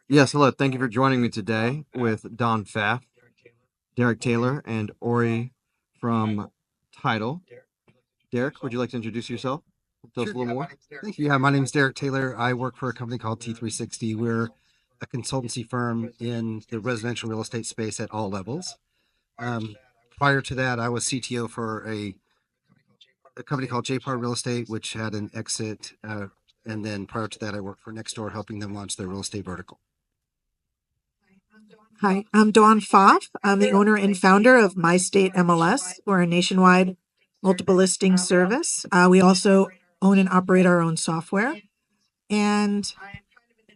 Yes, hello. Thank you for joining me today with Don Pfaff, Derek Taylor, and Ori from Titl. Derek, would you like to introduce yourself? Tell us a little more. Thank you. Yeah, my name is Derek Taylor. I work for a company called T360. We're a consultancy firm in the residential real estate space at all levels. Um, Prior to that, I was CTO for a company called JPAR Real Estate, which had an exit. And then prior to that, I worked for Nextdoor, helping them launch their real estate vertical. Hi, I'm Dawn Pfaff. I'm the owner and founder of My State MLS. We're a nationwide multiple listing service. We also own and operate our own software. And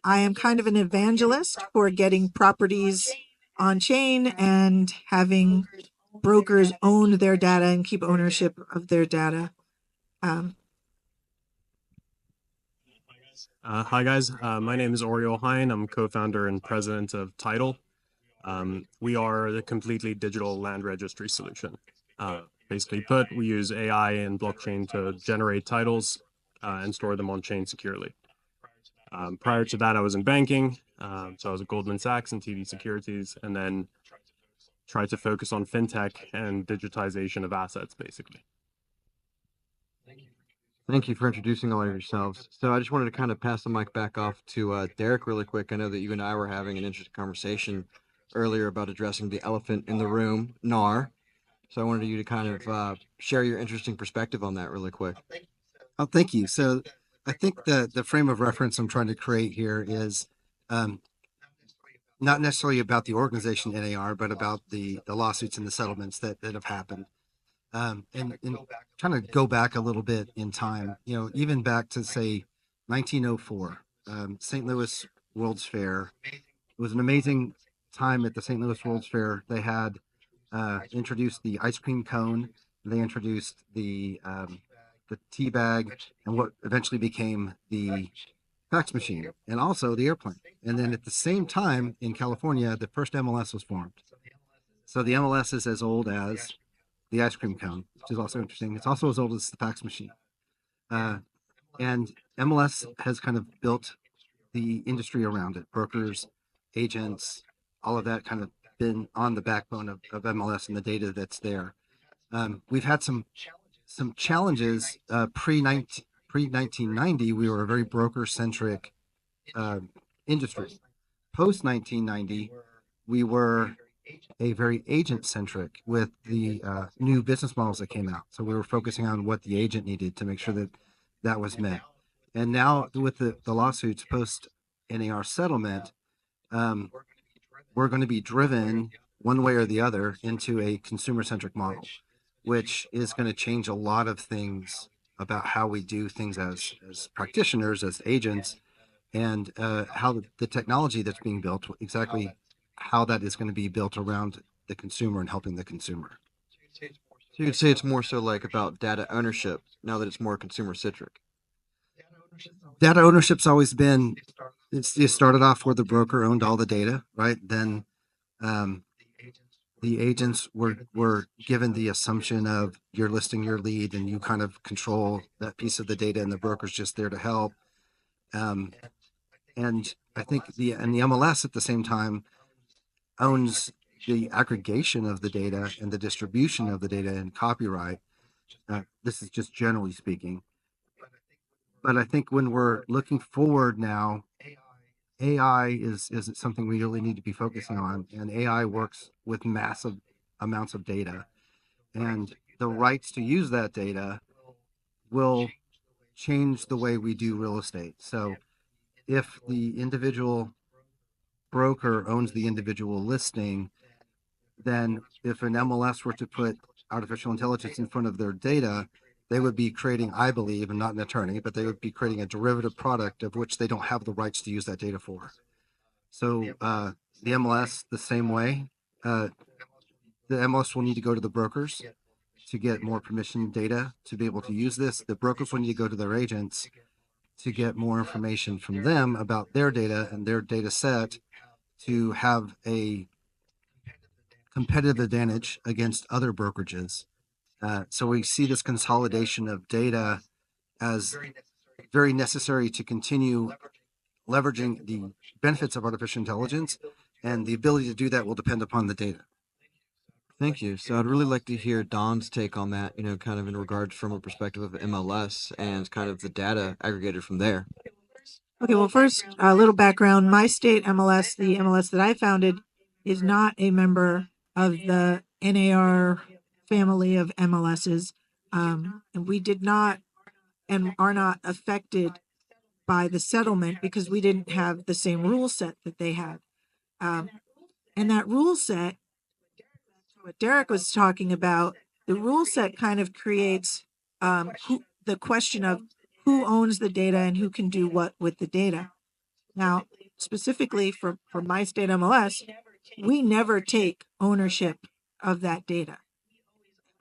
I am kind of an evangelist for getting properties on chain and having brokers own their data and keep ownership of their data. Um, Hi guys, my name is Oriol Hein. I'm co-founder and president of Titl. We are the completely digital land registry solution. Basically put, we use AI and blockchain to generate titles and store them on chain securely. Prior to that, I was in banking, so I was at Goldman Sachs and TD Securities, and then tried to focus on fintech and digitization of assets, basically. Thank you for introducing all of yourselves. So I just wanted to kind of pass the mic back off to Derek really quick. I know that you and I were having an interesting conversation earlier about addressing the elephant in the room, NAR. So I wanted you to kind of share your interesting perspective on that really quick. Oh, thank you. So I think the frame of reference I'm trying to create here is um, not necessarily about the organization NAR, but about the lawsuits and the settlements that have happened. And trying to go back a little bit in time, even back to say 1904, St. Louis World's Fair. It was an amazing time at the St. Louis World's Fair. They had introduced the ice cream cone. They introduced the tea bag and what eventually became the fax machine and also the airplane. And then at the same time in California, the first MLS was formed. So the MLS is as old as the ice cream cone, which is also interesting. It's also as old as the fax machine. Uh, and MLS has kind of built the industry around it. Brokers, agents, all of that kind of been on the backbone of MLS and the data that's there. We've had some challenges pre 1990. We were a very broker centric industry. Post 1990, we were a very agent centric with the new business models that came out. So we were focusing on what the agent needed to make sure that that was met. And now with the lawsuits post NAR settlement, um, we're going to be driven one way or the other into a consumer centric model, which is going to change a lot of things about how we do things as practitioners, as agents, and how the technology that's being built, exactly how that is going to be built around the consumer and helping the consumer. So you could say it's more so like about data ownership now that it's more consumer centric. Data ownership's always been, it started off where the broker owned all the data, right? Then um, the agents were given the assumption of you're listing your lead and you kind of control that piece of the data and the broker's just there to help. Um, and I think the MLS at the same time owns the aggregation of the data and the distribution of the data and copyright. This is just generally speaking. But I think when we're looking forward now, AI is something we really need to be focusing on. And AI works with massive amounts of data. And the rights to use that data will change the way we do real estate. So if the individual broker owns the individual listing, then if an MLS were to put artificial intelligence in front of their data, they would be creating, I believe, and not an attorney, but they would be creating a derivative product of which they don't have the rights to use that data for. So the MLS, the same way, the MLS will need to go to the brokers to get more permission data to be able to use this. The brokers will need to go to their agents to get more information from them about their data and their data set to have a competitive advantage against other brokerages. So we see this consolidation of data as very necessary to continue leveraging the benefits of artificial intelligence, and the ability to do that will depend upon the data. Thank you. So I'd really like to hear Don's take on that, kind of in regards from a perspective of MLS and kind of the data aggregated from there. Okay, well, first, a little background. My state MLS, the MLS that I founded, is not a member of the NAR family of MLSs. And we did not and are not affected by the settlement because we didn't have the same rule set that they had. And that rule set, what Derek was talking about, the rule set kind of creates the question of who owns the data and who can do what with the data. Now, specifically for my state MLS, we never take ownership of that data.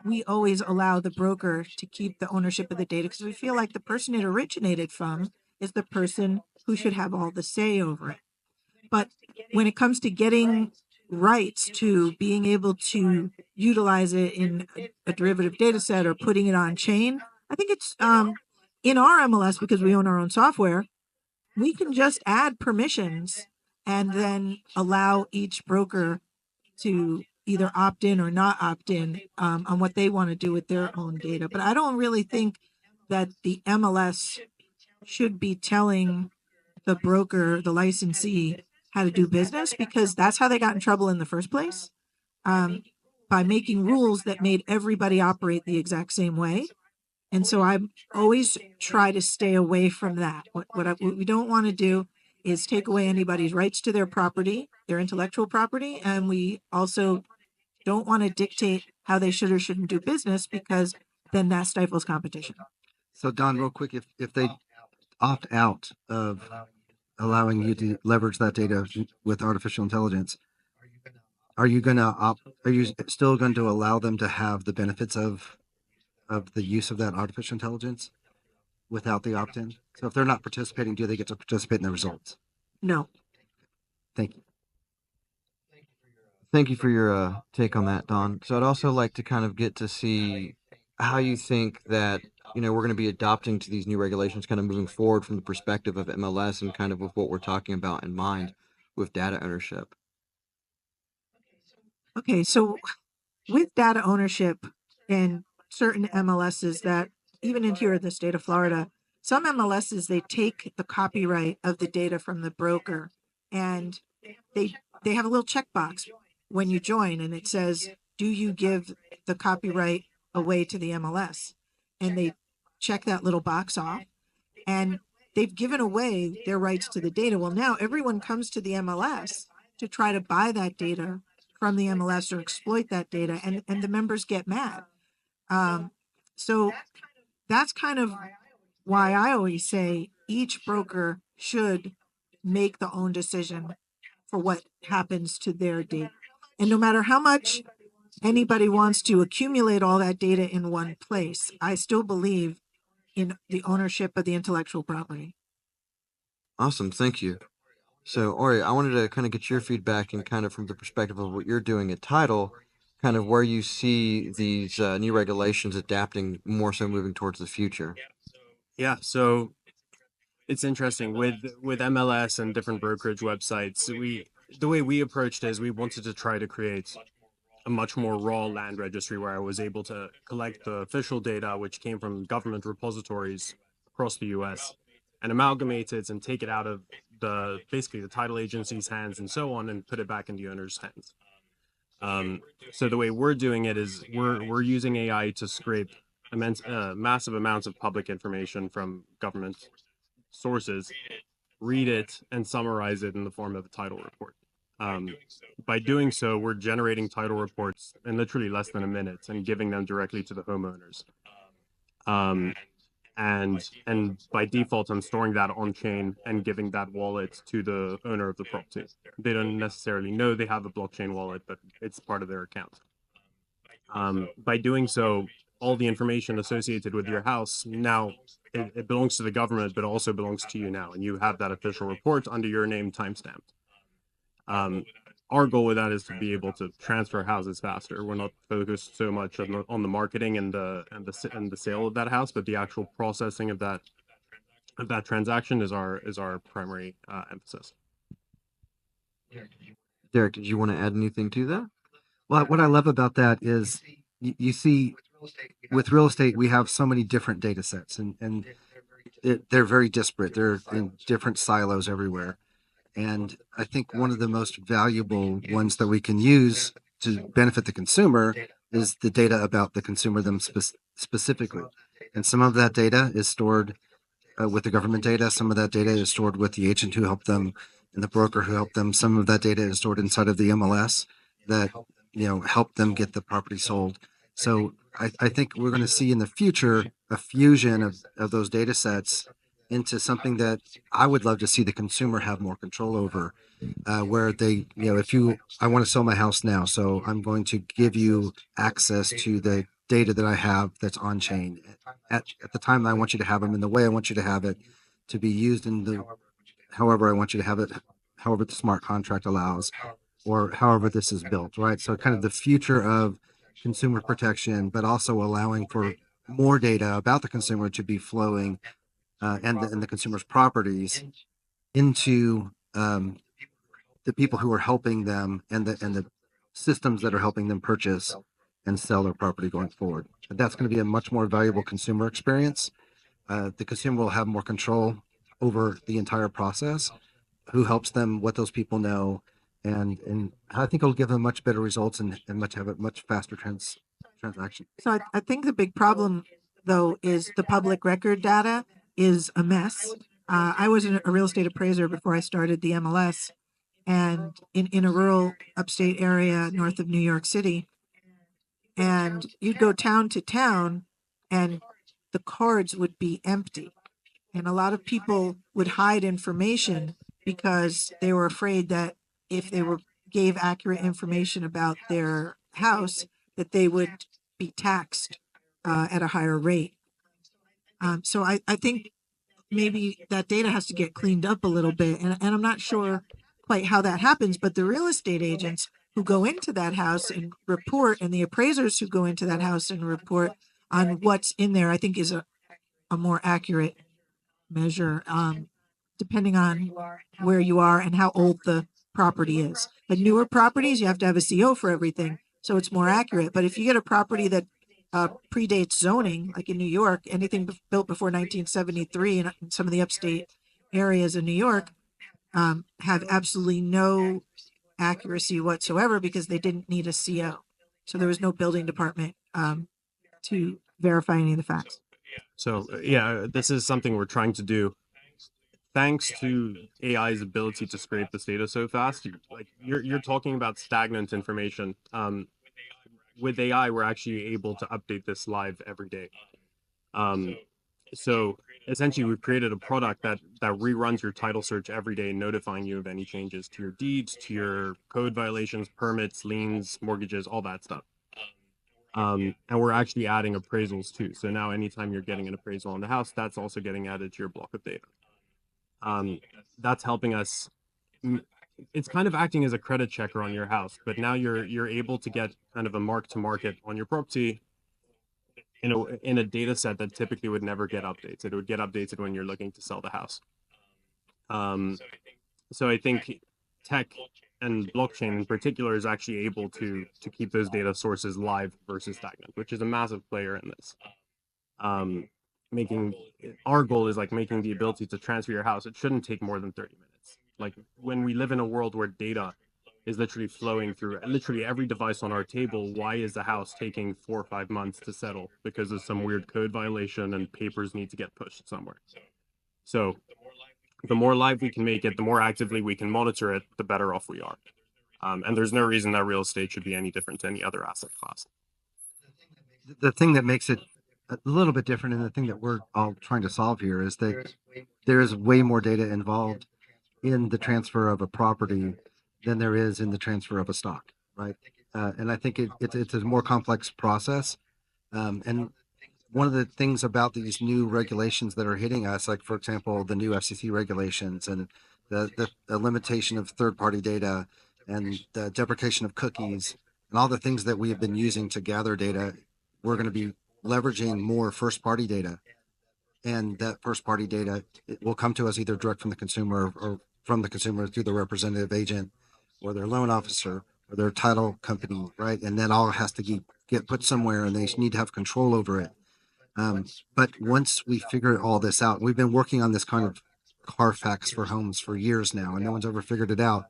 We always allow the broker to keep the ownership of the data because we feel like the person it originated from is the person who should have all the say over it. But when it comes to getting rights to being able to utilize it in a derivative data set or putting it on chain, I think it's in our MLS, because we own our own software, we can just add permissions and then allow each broker to either opt in or not opt in on what they want to do with their own data. But I don't really think that the MLS should be telling the broker, the licensee, how to do business, because that's how they got in trouble in the first place, by making rules that made everybody operate the exact same way. And so I always try to stay away from that. What we don't want to do is take away anybody's rights to their property, their intellectual property, and we also don't want to dictate how they should or shouldn't do business, because then that stifles competition. So Don, real quick, if they opt out of allowing you to leverage that data with artificial intelligence, are you still going to allow them to have the benefits of the use of that artificial intelligence without the opt-in? So if they're not participating, do they get to participate in the results? No. Thank you. Thank you for your take on that, Don. So I'd also like to kind of get to see how you think that, we're going to be adopting to these new regulations kind of moving forward from the perspective of MLS and kind of with what we're talking about in mind with data ownership. Okay, so with data ownership in certain MLSs, that even in here in the state of Florida, some MLSs, they take the copyright of the data from the broker, and they have a little checkbox when you join, and it says, do you give the copyright away to the MLS? And they check that little box off, and they've given away their rights to the data. Well, now everyone comes to the MLS to try to buy that data from the MLS or exploit that data, and the members get mad. So that's kind of why I always say each broker should make the own decision for what happens to their data. And no matter how much anybody wants to accumulate all that data in one place, I still believe in the ownership of the intellectual property. Awesome. Thank you. So, Ori, I wanted to kind of get your feedback and kind of from the perspective of what you're doing at Titl, kind of where you see these new regulations adapting more so moving towards the future. Yeah, so it's interesting with MLS and different brokerage websites. The way we approached it is we wanted to try to create a much more raw land registry where I was able to collect the official data, which came from government repositories across the US, and amalgamate it and take it out of basically the title agency's hands and so on, and put it back in the owner's hands. So the way we're doing it is we're using AI to scrape massive amounts of public information from government sources, read it, and summarize it in the form of a title report. By doing so, we're generating title reports in literally less than a minute and giving them directly to the homeowners. And by default, I'm storing that on chain and giving that wallet to the owner of the property. They don't necessarily know they have a blockchain wallet, but it's part of their account. By doing so, all the information associated with your house now, it belongs to the government, but also belongs to you now, and you have that official report under your name timestamped. Our goal with that is to be able to transfer houses faster. We're not focused so much on the marketing and the sale of that house, but the actual processing of that that transaction is our primary emphasis. Derek, did you want to add anything to that? Well, what I love about that is you see with real estate, we have so many different data sets and they're very disparate. They're in different silos everywhere. And I think one of the most valuable ones that we can use to benefit the consumer is the data about the consumer specifically. And some of that data is stored with the government data. Some of that data is stored with the agent who helped them and the broker who helped them. Some of that data is stored inside of the MLS that helped them get the property sold. So I think we're going to see in the future a fusion of those data sets into something that I would love to see the consumer have more control over, where they, I want to sell my house now, so I'm going to give you access to the data that I have that's on chain at the time that I want you to have them in the way I want you to have it to be used in the however I want you to have it, however the smart contract allows, or however this is built, right? So kind of the future of consumer protection, but also allowing for more data about the consumer to be flowing and the consumer's properties into the people who are helping them and the systems that are helping them purchase and sell their property going forward. And that's going to be a much more valuable consumer experience. The consumer will have more control over the entire process, who helps them, what those people know, and I think it'll give them much better results and have a much faster transaction. So I think the big problem, though, is the public record data is a mess. I was a real estate appraiser before I started the MLS, and in a rural upstate area north of New York City, and you'd go town to town, and the cards would be empty. And a lot of people would hide information because they were afraid that if they gave accurate information about their house, that they would be taxed at a higher rate. So I think maybe that data has to get cleaned up a little bit. And I'm not sure quite how that happens, but the real estate agents who go into that house and report, and the appraisers who go into that house and report on what's in there, I think is a more accurate measure, depending on where you are and how old the property is. But newer properties, you have to have a CO for everything, so it's more accurate. But if you get a property that predates zoning, like in New York, anything built before 1973 in some of the upstate areas in New York have absolutely no accuracy whatsoever because they didn't need a CO. So there was no building department to verify any of the facts. So yeah, this is something we're trying to do. Thanks to AI's ability to scrape this data so fast, you're talking about stagnant information. With AI, we're actually able to update this live every day. So essentially, we've created a product that reruns your title search every day, notifying you of any changes to your deeds, to your code violations, permits, liens, mortgages, all that stuff. And we're actually adding appraisals too. So now anytime you're getting an appraisal on the house, that's also getting added to your block of data. That's helping us. It's kind of acting as a credit checker on your house, but now you're able to get kind of a mark to market on your property in a data set that typically would never get updated. It would get updated when you're looking to sell the house. So I think tech and blockchain in particular is actually able to keep those data sources live versus stagnant, which is a massive player in this. Making our goal is like making the ability to transfer your house. It shouldn't take more than 30 minutes. Like when we live in a world where data is literally flowing through literally every device on our table, why is the house taking 4 or 5 months to settle? Because of some weird code violation and papers need to get pushed somewhere. So the more live we can make it, the more actively we can monitor it, the better off we are. And there's no reason that real estate should be any different to any other asset class. The thing that makes it a little bit different, and the thing that we're all trying to solve here, is that there is way more data involved in the transfer of a property than there is in the transfer of a stock, right? And I think it's a more complex process. And one of the things about these new regulations that are hitting us, like for example, the new FCC regulations and the limitation of third-party data and the deprecation of cookies and all the things that we have been using to gather data, we're going to be leveraging more first-party data and that first party data, it will come to us either direct from the consumer or from the consumer through the representative agent or their loan officer or their title company, right? And that all has to get put somewhere, and they need to have control over it. But once we figure all this out, we've been working on this kind of Carfax for homes for years now, and no one's ever figured it out.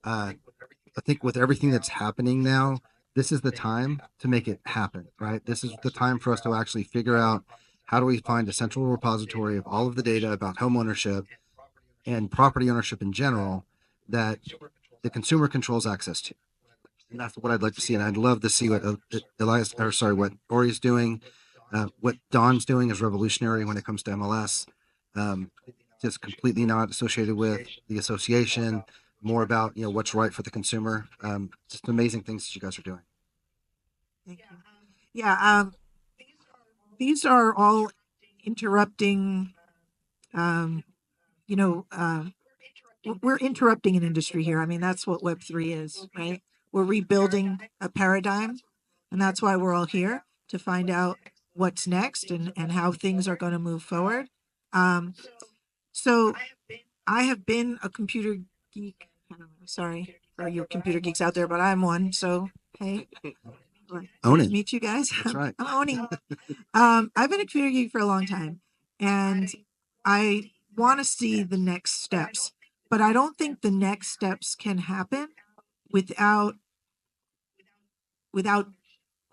I think with everything that's happening now, this is the time to make it happen, right? This is the time for us to actually figure out how do we find a central repository of all of the data about home ownership and property ownership in general that the consumer controls access to. And that's what I'd like to see. And I'd love to see what what Ori's doing. What Don's doing is revolutionary when it comes to MLS. Just completely not associated with the association, more about, what's right for the consumer. Just amazing things that you guys are doing. Thank you. Yeah, these are all interrupting, you know, we're interrupting an industry here. I mean, that's what Web3 is, right? We're rebuilding a paradigm, and that's why we're all here, to find out what's next and how things are going to move forward. So I have been a computer geek. Sorry for you computer geeks out there, but I'm one. So, hey, Own nice it. to meet you guys. That's right. I'm owning. I've been a computer geek for a long time, and I want to see the next steps, but I don't think the next steps can happen without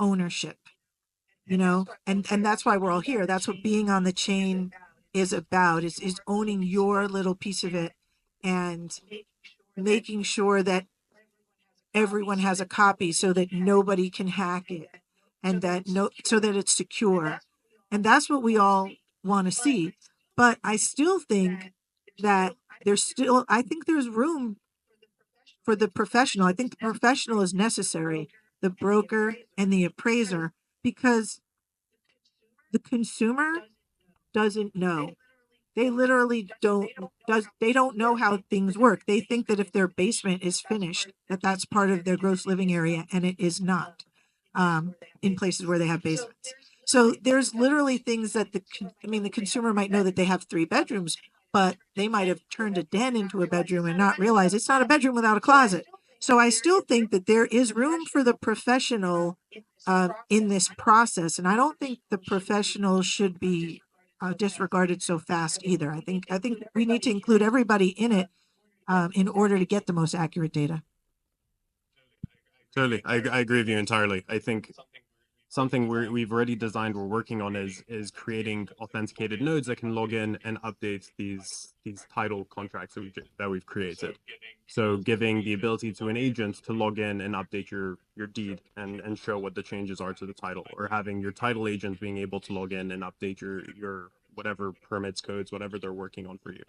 ownership, and that's why we're all here. That's what being on the chain is about, is owning your little piece of it and making sure that everyone has a copy so that nobody can hack it, and so that it's secure. And that's what we all want to see. But I still think that I think there's room for the professional. I think the professional is necessary, the broker and the appraiser, because the consumer doesn't know. They literally they don't know how things work. They think that if their basement is finished, that's part of their gross living area, and it is not, in places where they have basements. So there's literally things that the consumer might know that they have 3 bedrooms, but they might have turned a den into a bedroom and not realize it's not a bedroom without a closet. So I still think that there is room for the professional in this process, and I don't think the professional should be disregarded so fast either. I think we need to include everybody in it in order to get the most accurate data. Totally, I agree with you entirely. I think something we've already designed, we're working on, is creating authenticated nodes that can log in and update these title contracts that we've created. So giving the ability to an agent to log in and update your deed and show what the changes are to the title, or having your title agent being able to log in and update your whatever permits, codes, whatever they're working on for you.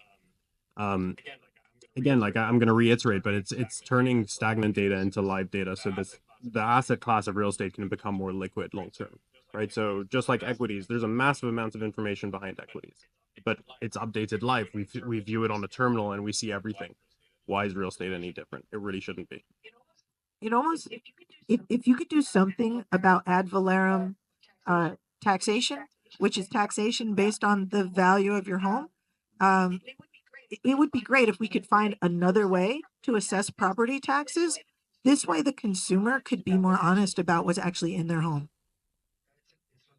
Again, like I'm going to reiterate, but it's turning stagnant data into live data, so the asset class of real estate can become more liquid long term, right? So just like equities, there's a massive amount of information behind equities, but it's updated live. We view it on a terminal and we see everything. Why is real estate any different? It really shouldn't be. It almost, if you could do something about ad valorem taxation, which is taxation based on the value of your home, it would be great if we could find another way to assess property taxes. This way, the consumer could be more honest about what's actually in their home.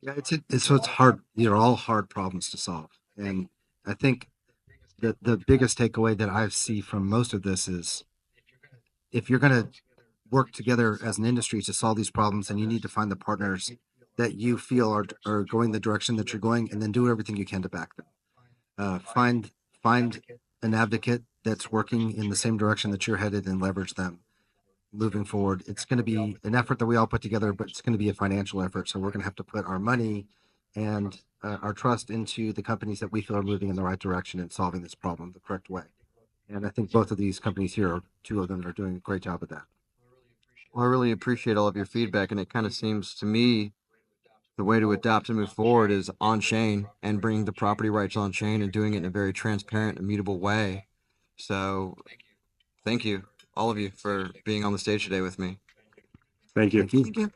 Yeah, it's hard. They're all hard problems to solve, and I think the biggest takeaway that I see from most of this is, if you're going to work together as an industry to solve these problems, then you need to find the partners that you feel are going the direction that you're going, and then do everything you can to back them. Find an advocate that's working in the same direction that you're headed, and leverage them moving forward. It's going to be an effort that we all put together, but it's going to be a financial effort. So we're going to have to put our money and our trust into the companies that we feel are moving in the right direction and solving this problem the correct way. And I think both of these companies here, 2 of them, are doing a great job of that. Well, I really appreciate all of your feedback, and it kind of seems to me the way to adapt and move forward is on chain and bringing the property rights on chain and doing it in a very transparent, immutable way. So thank you, all of you, for being on the stage today with me. Thank you. Thank you. Thank you.